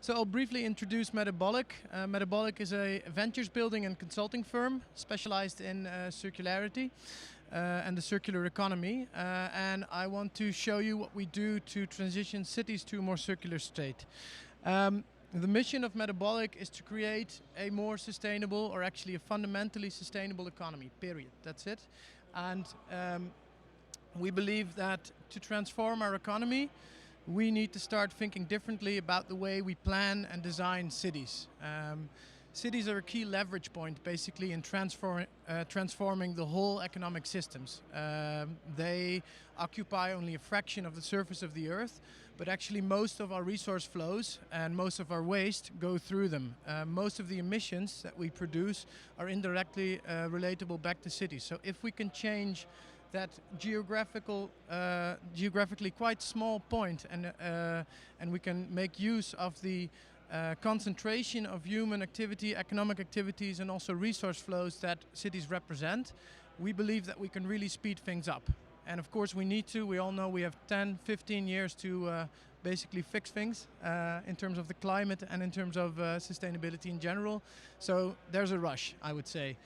So I'll briefly introduce Metabolic. Metabolic is a ventures building and consulting firm specialized in circularity and the circular economy. And I want to show you what we do to transition cities to a more circular state. The mission of Metabolic is to create a more sustainable, or actually a fundamentally sustainable economy, period. That's it. And we believe that to transform our economy, we need to start thinking differently about the way we plan and design cities. Cities are a key leverage point, basically, in transforming the whole economic systems. They occupy only a fraction of the surface of the Earth, but actually most of our resource flows and most of our waste go through them. Most of the emissions that we produce are indirectly relatable back to cities. So if we can change that geographically quite small point, and we can make use of the concentration of human activity, economic activities, and also resource flows that cities represent, we believe that we can really speed things up. And of course we need to. We all know we have 10, 15 years to basically fix things in terms of the climate and in terms of sustainability in general. So there's a rush, I would say.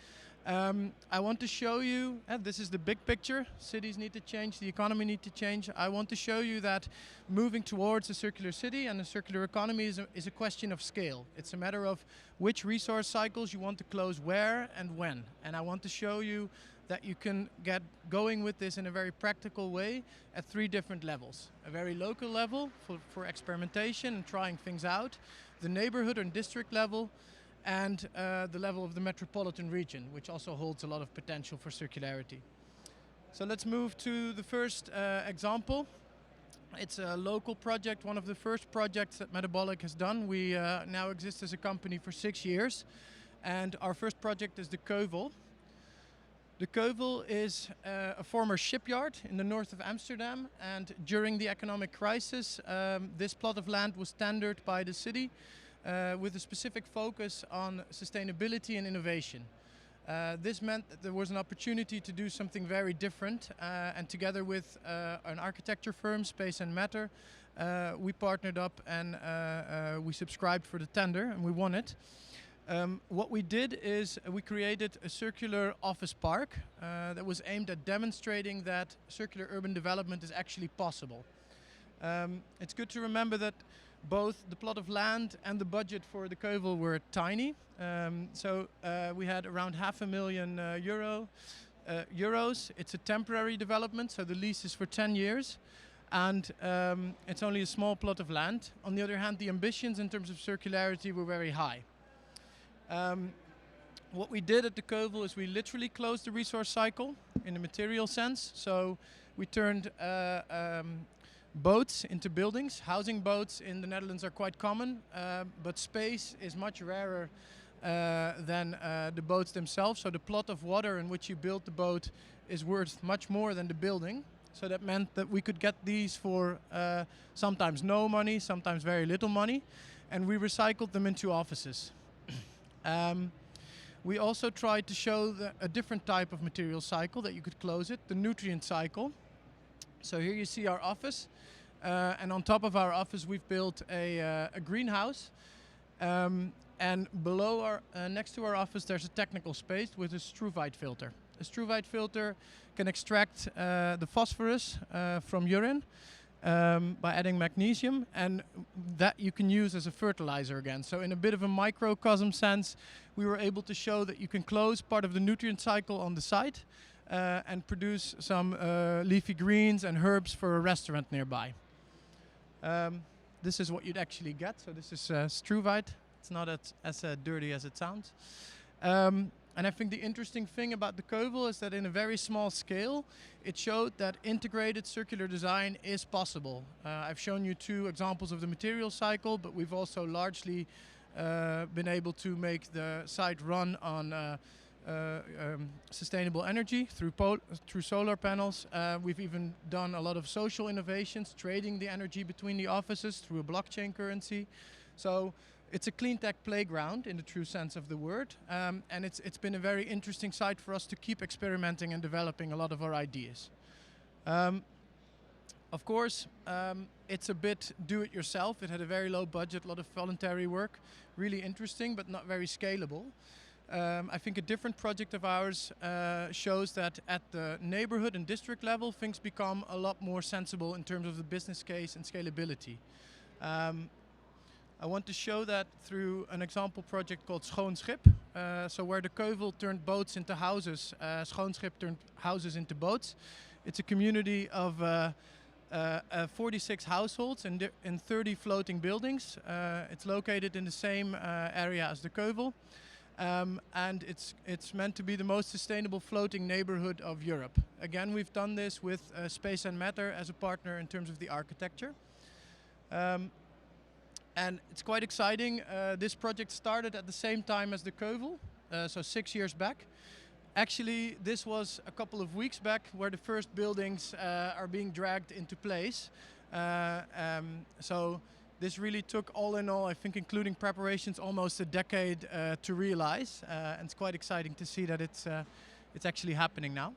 I want to show you, this is the big picture. Cities need to change, the economy needs to change. I want to show you that moving towards a circular city and a circular economy is a question of scale. It's a matter of which resource cycles you want to close where and when. And I want to show you that you can get going with this in a very practical way at 3 different levels. A very local level for experimentation and trying things out, the neighborhood and district level, and the level of the metropolitan region, which also holds a lot of potential for circularity. So let's move to the first example. It's a local project, one of the first projects that Metabolic has done. We now exist as a company for 6 years, and our first project is the Keuvel. The Keuvel is a former shipyard in the north of Amsterdam, and during the economic crisis, this plot of land was tendered by the city with a specific focus on sustainability and innovation. This meant that there was an opportunity to do something very different, and together with an architecture firm, Space and Matter, we partnered up and we subscribed for the tender and we won it. What we did is we created a circular office park that was aimed at demonstrating that circular urban development is actually possible. It's good to remember that both the plot of land and the budget for the Keuvel were tiny. We had around €500,000 euros. It's a temporary development, so the lease is for 10 years. And it's only a small plot of land. On the other hand, the ambitions in terms of circularity were very high. What we did at the Keuvel is we literally closed the resource cycle in a material sense. So we turned boats into buildings. Housing boats in the Netherlands are quite common, but space is much rarer than the boats themselves. So the plot of water in which you build the boat is worth much more than the building. So that meant that we could get these for sometimes no money, sometimes very little money, and we recycled them into offices. We also tried to show a different type of material cycle that you could close it, the nutrient cycle. So here you see our office, and on top of our office we've built a greenhouse, and below next to our office there's a technical space with a struvite filter. A struvite filter can extract the phosphorus from urine by adding magnesium, and that you can use as a fertilizer again. So in a bit of a microcosm sense, we were able to show that you can close part of the nutrient cycle on the site and produce some leafy greens and herbs for a restaurant nearby. This is what you'd actually get. So this is struvite. It's not as dirty as it sounds. And I think the interesting thing about the Keuvel is that in a very small scale, it showed that integrated circular design is possible. I've shown you 2 examples of the material cycle, but we've also largely been able to make the site run on sustainable energy through solar panels. We've even done a lot of social innovations, trading the energy between the offices through a blockchain currency. So it's a clean tech playground in the true sense of the word, and it's been a very interesting site for us to keep experimenting and developing a lot of our ideas. Of course, it's a bit do-it-yourself. It had a very low budget, a lot of voluntary work, really interesting, but not very scalable. I think a different project of ours shows that at the neighborhood and district level, things become a lot more sensible in terms of the business case and scalability. I want to show that through an example project called Schoon Schip. So where the Keuvel turned boats into houses, Schoon Schip turned houses into boats. It's a community of 46 households in 30 floating buildings. It's located in the same area as the Keuvel. And it's meant to be the most sustainable floating neighborhood of Europe. Again, we've done this with Space and Matter as a partner in terms of the architecture. And it's quite exciting. This project started at the same time as the Keuvel, so 6 years back. Actually, this was a couple of weeks back where the first buildings are being dragged into place. So this really took, all in all, I think including preparations, almost a decade to realize. And it's quite exciting to see that it's actually happening now.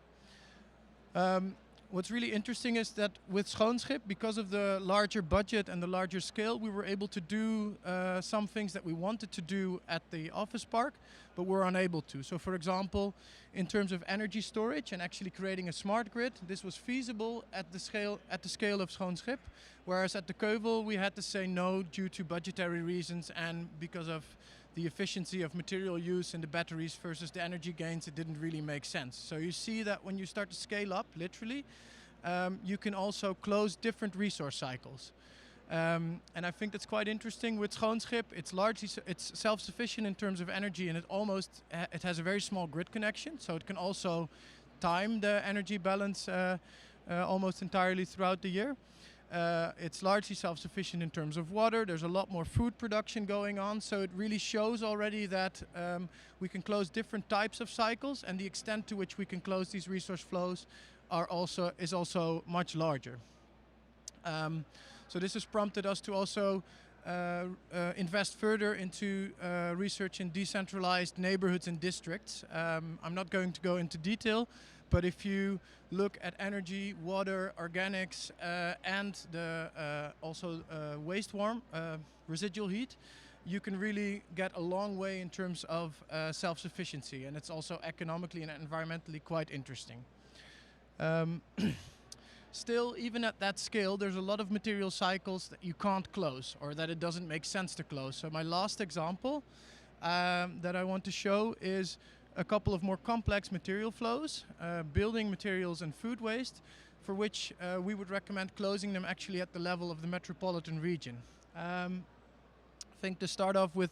What's really interesting is that with Schoon Schip, because of the larger budget and the larger scale, we were able to do some things that we wanted to do at the office park, but were unable to. So for example, in terms of energy storage and actually creating a smart grid, this was feasible at the scale of Schoon Schip, whereas at the Keuvel we had to say no due to budgetary reasons and because of the efficiency of material use in the batteries versus the energy gains, it didn't really make sense. So you see that when you start to scale up, literally, you can also close different resource cycles. And I think that's quite interesting with Schoon Schip. It's self-sufficient in terms of energy, and it has a very small grid connection, so it can also time the energy balance almost entirely throughout the year. It's largely self-sufficient in terms of water. There's a lot more food production going on, so it really shows already that we can close different types of cycles, and the extent to which we can close these resource flows is also much larger. So this has prompted us to also invest further into research in decentralized neighborhoods and districts. I'm not going to go into detail, but if you look at energy, water, organics, and also waste warm, residual heat, you can really get a long way in terms of self-sufficiency, and it's also economically and environmentally quite interesting. Still, even at that scale, there's a lot of material cycles that you can't close or that it doesn't make sense to close. So my last example that I want to show is a couple of more complex material flows, building materials and food waste, for which we would recommend closing them actually at the level of the metropolitan region. I think to start off with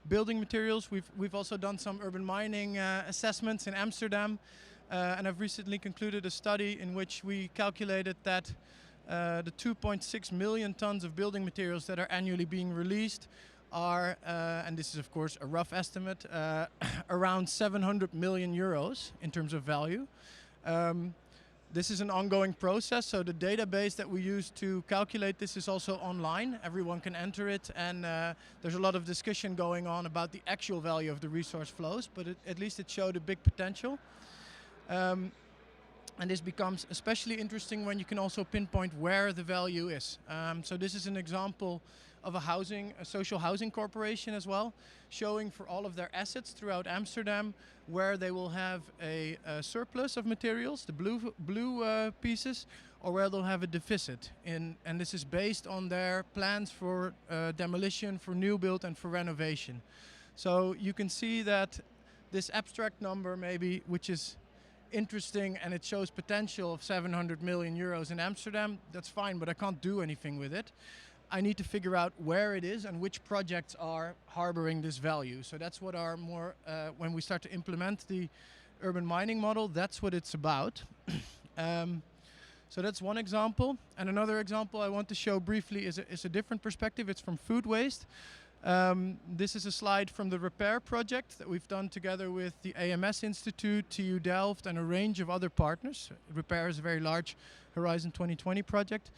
building materials, we've also done some urban mining assessments in Amsterdam. And I've recently concluded a study in which we calculated that the 2.6 million tons of building materials that are annually being released are, and this is of course a rough estimate, around 700 million euros in terms of value. This is an ongoing process, so the database that we use to calculate this is also online. Everyone can enter it, and there's a lot of discussion going on about the actual value of the resource flows, but at least it showed a big potential. And this becomes especially interesting when you can also pinpoint where the value is. So this is an example of a social housing corporation as well, showing for all of their assets throughout Amsterdam where they will have a surplus of materials, the blue pieces, or where they'll have a deficit. And this is based on their plans for demolition, for new build, and for renovation. So you can see that this abstract number maybe, which is interesting and it shows potential of 700 million euros in Amsterdam, that's fine, but I can't do anything with it. I need to figure out where it is and which projects are harboring this value. So that's what our more, when we start to implement the urban mining model, that's what it's about. So that's one example. And another example I want to show briefly is a different perspective. It's from food waste. This is a slide from the Repair project that we've done together with the AMS Institute, TU Delft, and a range of other partners. Repair is a very large Horizon 2020 project.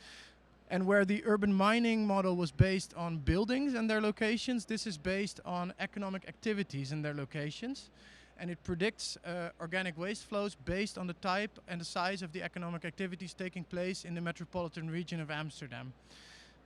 And where the urban mining model was based on buildings and their locations, this is based on economic activities in their locations. and it predicts organic waste flows based on the type and the size of the economic activities taking place in the metropolitan region of Amsterdam.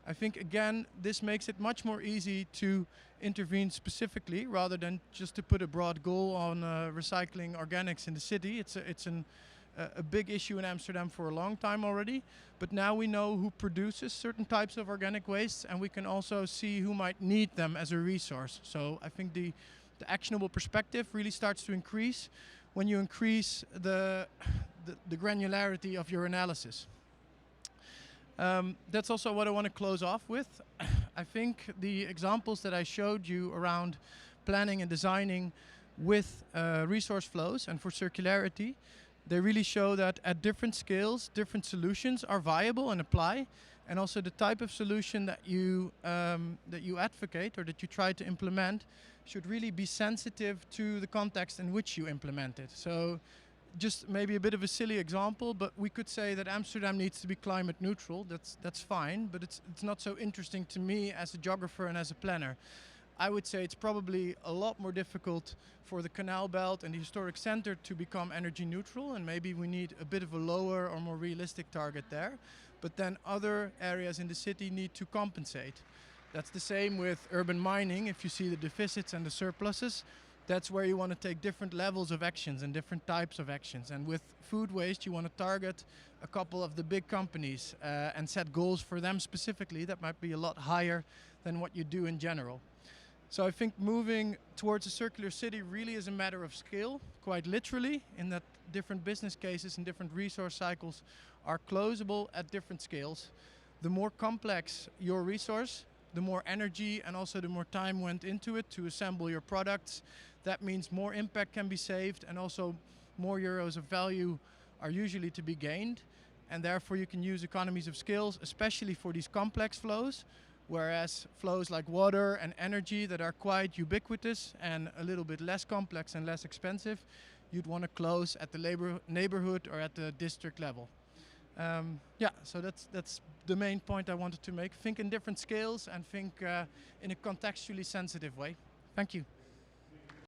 I think, again, this makes it much more easy to intervene specifically rather than just to put a broad goal on recycling organics in the city. It's a big issue in Amsterdam for a long time already, but now we know who produces certain types of organic wastes, and we can also see who might need them as a resource. So I think the actionable perspective really starts to increase when you increase the granularity of your analysis. That's also what I want to close off with. I think the examples that I showed you around planning and designing with resource flows and for circularity, they really show that at different scales, different solutions are viable and apply, and also the type of solution that you advocate or that you try to implement should really be sensitive to the context in which you implement it. So just maybe a bit of a silly example, but we could say that Amsterdam needs to be climate neutral. That's fine, but it's not so interesting to me as a geographer and as a planner. I would say it's probably a lot more difficult for the canal belt and the historic center to become energy neutral, and maybe we need a bit of a lower or more realistic target there. But then other areas in the city need to compensate. That's the same with urban mining. If you see the deficits and the surpluses, that's where you want to take different levels of actions and different types of actions. And with food waste, you want to target a couple of the big companies and set goals for them specifically that might be a lot higher than what you do in general. So I think moving towards a circular city really is a matter of scale, quite literally, in that different business cases and different resource cycles are closable at different scales. The more complex your resource, the more energy and also the more time went into it to assemble your products. That means more impact can be saved, and also more euros of value are usually to be gained. And therefore you can use economies of scales, especially for these complex flows, whereas flows like water and energy that are quite ubiquitous and a little bit less complex and less expensive, you'd want to close at the neighborhood or at the district level. So that's the main point I wanted to make. Think in different scales and think in a contextually sensitive way. Thank you.